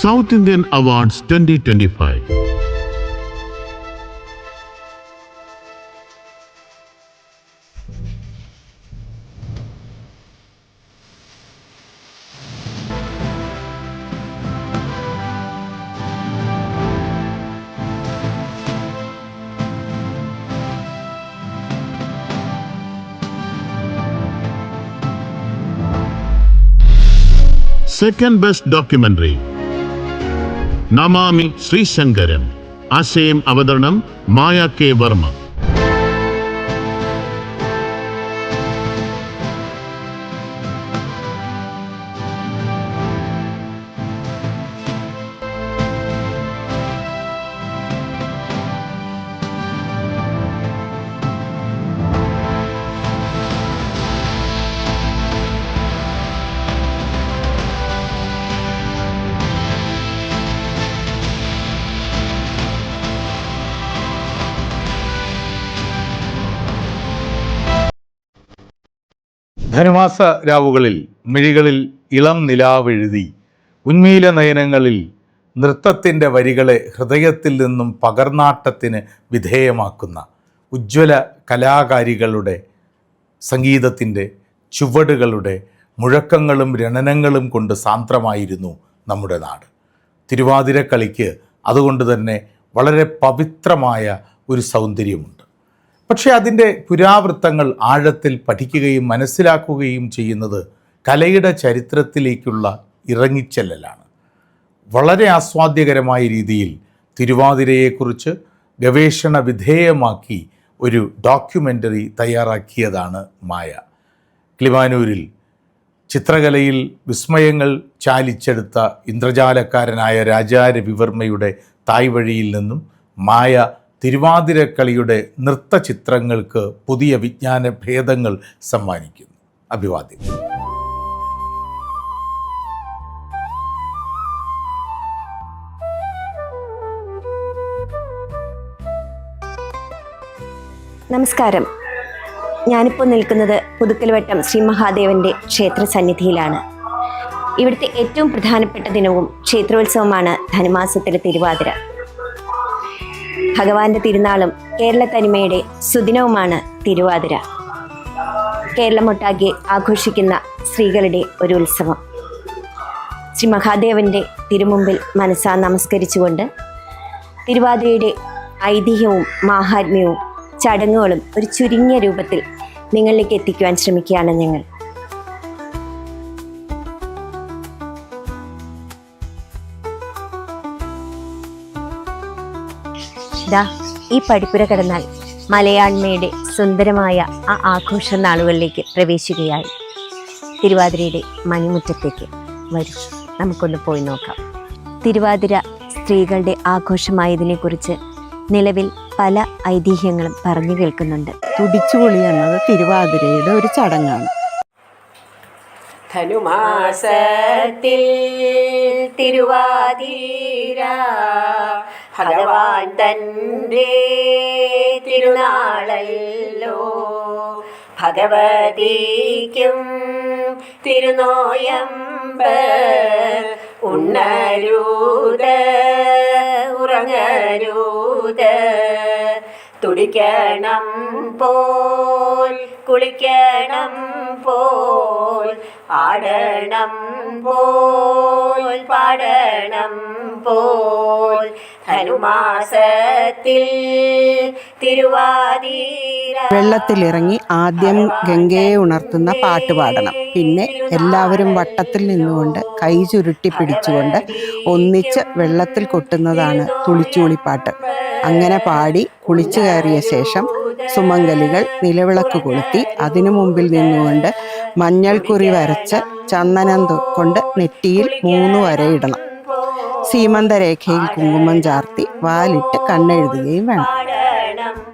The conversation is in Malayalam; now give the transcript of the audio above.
South Indian Awards 2025. Second Best Documentary, Namami Sri Shankaram. ആശയം അവതരണം മായ കെ വർമ്മ. ധനുമാസ രാവുകളിൽ മിഴികളിൽ ഇളം നിലാവെഴുതി ഉന്മീല നയനങ്ങളിൽ നൃത്തത്തിൻ്റെ വരികളെ ഹൃദയത്തിൽ നിന്നും പകർന്നാട്ടത്തിന് വിധേയമാക്കുന്ന ഉജ്ജ്വല കലാകാരികളുടെ സംഗീതത്തിൻ്റെ ചുവടുകളുടെ മുഴക്കങ്ങളും രണനങ്ങളും കൊണ്ട് സാന്ദ്രമായിരുന്നു നമ്മുടെ നാട്. തിരുവാതിരക്കളിക്ക് അതുകൊണ്ട് തന്നെ വളരെ പവിത്രമായ ഒരു സൗന്ദര്യമുണ്ട്. പക്ഷേ അതിൻ്റെ പുരാവൃത്തങ്ങൾ ആഴത്തിൽ പഠിക്കുകയും മനസ്സിലാക്കുകയും ചെയ്യുന്നത് കലയുടെ ചരിത്രത്തിലേക്കുള്ള ഇറങ്ങിച്ചെല്ലലാണ്. വളരെ ആസ്വാദ്യകരമായ രീതിയിൽ തിരുവാതിരയെക്കുറിച്ച് ഗവേഷണ വിധേയമാക്കി ഒരു ഡോക്യുമെൻ്ററി തയ്യാറാക്കിയതാണ് മായ. കിളിമാനൂരിൽ ചിത്രകലയിൽ വിസ്മയങ്ങൾ ചാലിച്ചെടുത്ത ഇന്ദ്രജാലക്കാരനായ രാജാ രവിവർമ്മയുടെ തായ്വഴിയിൽ നിന്നും മായ തിരുവാതിരക്കളിയുടെ നൃത്തചിത്രങ്ങൾക്ക് പുതിയ വിജ്ഞാന ഭേദങ്ങൾ സമ്മാനിക്കുന്നു. അഭിവാദ്യം. നമസ്കാരം. ഞാനിപ്പോൾ നിൽക്കുന്നത് പുതുക്കൽവട്ടം ശ്രീ മഹാദേവന്റെ ക്ഷേത്ര സന്നിധിയിലാണ്. ഇവിടുത്തെ ഏറ്റവും പ്രധാനപ്പെട്ട ദിനവും ക്ഷേത്രോത്സവമാണ് ധനുമാസത്തിലെ തിരുവാതിര. ഭഗവാന്റെ തിരുനാളും കേരള തനിമയുടെ സുദിനവുമാണ് തിരുവാതിര. കേരളമൊട്ടാകെ ആഘോഷിക്കുന്ന സ്ത്രീകളുടെ ഒരു ഉത്സവം. ശ്രീ മഹാദേവന്റെ തിരുമുമ്പിൽ മനസ്സാ നമസ്കരിച്ചുകൊണ്ട് തിരുവാതിരയുടെ ഐതിഹ്യവും മാഹാത്മ്യവും ചടങ്ങുകളും ഒരു ചുരുങ്ങിയ രൂപത്തിൽ നിങ്ങളിലേക്ക് എത്തിക്കുവാൻ ശ്രമിക്കുകയാണ് ഞങ്ങൾ. ഈ പടിപ്പുര കടന്നാൽ മലയാണ്മയുടെ സുന്ദരമായ ആ ആഘോഷ നാളുകളിലേക്ക് പ്രവേശിക്കുകയായി. തിരുവാതിരയുടെ മണിമുറ്റത്തേക്ക് വരും, നമുക്കൊന്ന് പോയി നോക്കാം. തിരുവാതിര സ്ത്രീകളുടെ ആഘോഷമായതിനെക്കുറിച്ച് നിലവിൽ പല ഐതിഹ്യങ്ങളും പറഞ്ഞു കേൾക്കുന്നുണ്ട്. തുടിച്ചുപൊളി എന്നത് തിരുവാതിരയുടെ ഒരു ചടങ്ങാണ്. ധനുമാസത്തിൽ തിരുവാതിര ഭഗവാൻ തൻ്റെ തിരുനാളല്ലോ. ഭഗവതിക്കും തിരുനോയമ്പ് ഉണ്ണരുത് ഉറങ്ങരുത്. തുടിക്കണം പോൽ കുളിക്കണം പോൽ ആടണം പോൽ പാടണം പോൽ ധനുമാസത്തിൽ തിരുവാതിര. വെള്ളത്തിലിറങ്ങി ആദ്യം ഗംഗയെ ഉണർത്തുന്ന പാട്ട് പാടണം. പിന്നെ എല്ലാവരും വട്ടത്തിൽ നിന്നുകൊണ്ട് കൈ ചുരുട്ടി പിടിച്ചുകൊണ്ട് ഒന്നിച്ച് വെള്ളത്തിൽ കൊട്ടുന്നതാണ് തുളിച്ചുളിപ്പാട്ട്. അങ്ങനെ പാടി കുളിച്ചു കയറിയ ശേഷം സുമംഗലികൾ നിലവിളക്ക് കൊളുത്തി അതിനു മുമ്പിൽ നിന്നുകൊണ്ട് മഞ്ഞൾക്കുറി വരച്ച് ചന്ദനം കൊണ്ട് നെറ്റിയിൽ 3 വരയിടണം. സീമന്തരേഖയിൽ കുങ്കുമം ചാർത്തി വാലിട്ട് കണ്ണെഴുതുകയും വേണം.